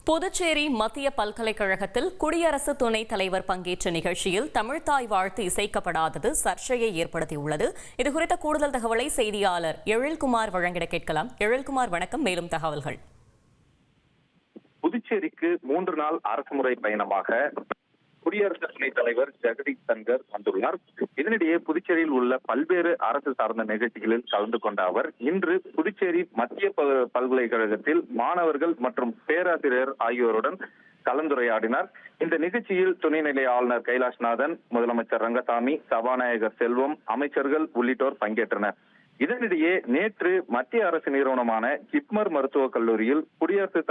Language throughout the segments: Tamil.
புதுச்சேரி மத்திய பல்கலைக்கழகத்தில் குடியரசு துணைத் தலைவர் பங்கேற்ற நிகழ்ச்சியில் தமிழ்த்தாய் வாழ்த்து இசைக்கப்படாதது சர்ச்சையை ஏற்படுத்தியுள்ளது. இதுகுறித்த கூடுதல் தகவலை செய்தியாளர் எழில்குமார் வழங்கிட கேட்கலாம். எழில்குமார், வணக்கம். மேலும் தகவல்கள். புதுச்சேரிக்கு 3 நாள் அரசுமுறை பயணமாக குடியரசு துணைத் தலைவர் ஜெகதீப் தன்கர் வந்துள்ளார். இதனிடையே புதுச்சேரியில் உள்ள பல்வேறு அரசு சார்ந்த நிகழ்ச்சிகளில் கலந்து கொண்ட அவர் இன்று புதுச்சேரி மத்திய பல்கலைக்கழகத்தில் மாணவர்கள் மற்றும் பேராசிரியர் ஆகியோருடன் கலந்துரையாடினார். இந்த நிகழ்ச்சியில் துணைநிலை ஆளுநர் கைலாஷ்நாதன், முதலமைச்சர் ரங்கசாமி, சபாநாயகர் செல்வம், அமைச்சர்கள் உள்ளிட்டோர் பங்கேற்றனர். இதனிடையே நேற்று மத்திய அரசு நிறுவனமான ஜிப்மர் மருத்துவக் கல்லூரியில் குடியரசு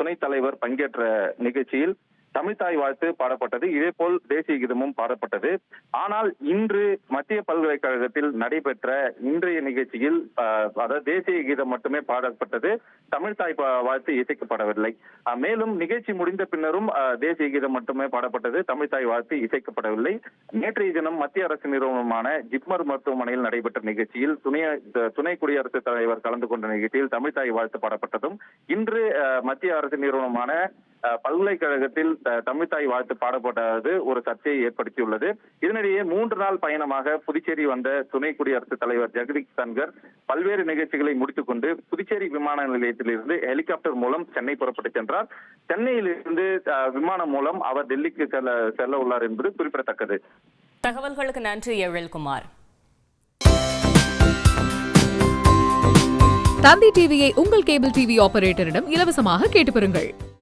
துணைத் தலைவர் பங்கேற்ற நிகழ்ச்சியில் தமிழ்த்தாய் வாழ்த்து பாடப்பட்டது. இதேபோல் தேசிய கீதமும் பாடப்பட்டது. ஆனால் இன்று மத்திய பல்கலைக்கழகத்தில் நடைபெற்ற இன்றைய நிகழ்ச்சியில் அதாவது தேசிய கீதம் மட்டுமே பாடப்பட்டது, தமிழ்த்தாய் வாழ்த்து இசைக்கப்படவில்லை. மேலும் நிகழ்ச்சி முடிந்த பின்னரும் தேசிய கீதம் மட்டுமே பாடப்பட்டது, தமிழ்த்தாய் வாழ்த்து இசைக்கப்படவில்லை. நேற்றைய தினம் மத்திய அரசு நிறுவனமான ஜிப்மர் மருத்துவமனையில் நடைபெற்ற நிகழ்ச்சியில் துணை குடியரசுத் தலைவர் கலந்து கொண்ட நிகழ்ச்சியில் தமிழ்த்தாய் வாழ்த்து பாடப்பட்டதும், இன்று மத்திய அரசு நிறுவனமான பல்கலைக்கழகத்தில் தமிழ்த்தாய் வாழ்த்து பாடப்பட்டது ஒரு சர்ச்சையை ஏற்படுத்தியுள்ளது. இதனிடையே 3 நாள் பயணமாக புதுச்சேரி வந்த துணை குடியரசுத் தலைவர் ஜெகதீப் தன்கர் பல்வேறு நிகழ்ச்சிகளை முடித்துக் கொண்டு புதுச்சேரி விமான நிலையத்திலிருந்து ஹெலிகாப்டர் மூலம் சென்னை புறப்பட்டு சென்றார். சென்னையிலிருந்து விமானம் மூலம் அவர் டெல்லிக்கு செல்ல உள்ளார் என்பது குறிப்பிடத்தக்கது. தகவல்களுக்கு நன்றி எழில்குமார். தந்தி டிவியை உங்கள் கேபிள் டிவி ஆபரேட்டரிடம் இலவசமாக கேட்டு பெறுங்கள்.